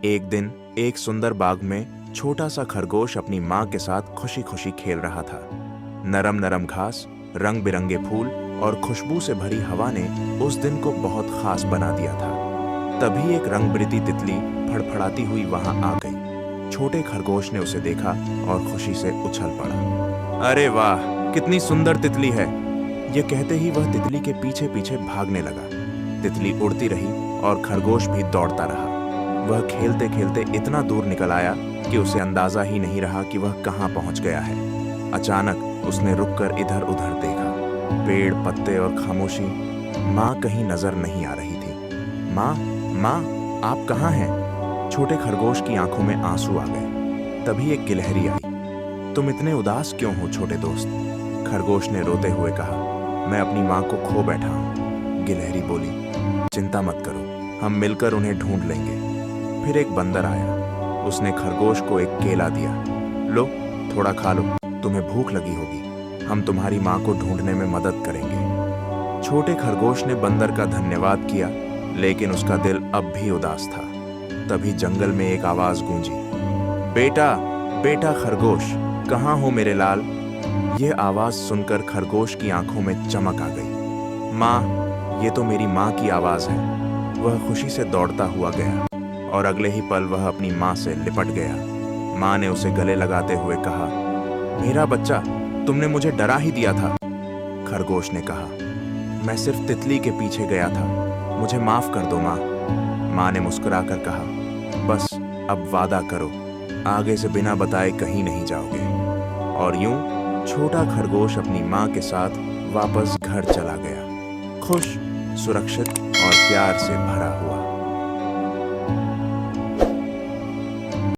एक दिन एक सुंदर बाग में छोटा सा खरगोश अपनी माँ के साथ खुशी खुशी खेल रहा था। नरम नरम घास, रंग बिरंगे फूल और खुशबू से भरी हवा ने उस दिन को बहुत खास बना दिया था। तभी एक रंग-बिरंगी तितली फड़फड़ाती हुई वहां आ गई। छोटे खरगोश ने उसे देखा और खुशी से उछल पड़ा। अरे वाह, कितनी सुंदर तितली है! ये कहते ही वह तितली के पीछे पीछे भागने लगा। तितली उड़ती रही और खरगोश भी दौड़ता रहा। वह खेलते खेलते इतना दूर निकल आया कि उसे अंदाजा ही नहीं रहा कि वह कहाँ पहुंच गया है। अचानक उसने रुककर इधर उधर देखा। पेड़, पत्ते और खामोशी। माँ कहीं नजर नहीं आ रही थी। माँ, माँ, आप कहाँ हैं? छोटे खरगोश की आंखों में आंसू आ गए। तभी एक गिलहरी आई। तुम इतने उदास क्यों हो छोटे दोस्त? खरगोश ने रोते हुए कहा। मैं अपनी माँ को खो बैठा हूँ। गिलहरी बोली, चिंता मत करो, हम मिलकर उन्हें ढूंढ लेंगे। फिर एक बंदर आया। उसने खरगोश को एक केला दिया। लो, थोड़ा खा लो, तुम्हें भूख लगी होगी। हम तुम्हारी माँ को ढूंढने में मदद करेंगे। छोटे खरगोश ने बंदर का धन्यवाद किया, लेकिन उसका दिल अब भी उदास था। तभी जंगल में एक आवाज गूंजी। बेटा, बेटा खरगोश, कहाँ हो मेरे लाल? यह आवाज सुनकर खरगोश की आंखों में चमक आ गई। माँ, ये तो मेरी माँ की आवाज है। वह खुशी से दौड़ता हुआ गया और अगले ही पल वह अपनी माँ से लिपट गया। माँ ने उसे गले लगाते हुए कहा, मेरा बच्चा, तुमने मुझे डरा ही दिया था। खरगोश ने कहा, मैं सिर्फ तितली के पीछे गया था, मुझे माफ कर दो माँ। माँ ने मुस्कुराकर कहा, बस अब वादा करो, आगे से बिना बताए कहीं नहीं जाओगे। और यूं छोटा खरगोश अपनी माँ के साथ वापस घर चला गया, खुश, सुरक्षित और प्यार से भरा हुआ।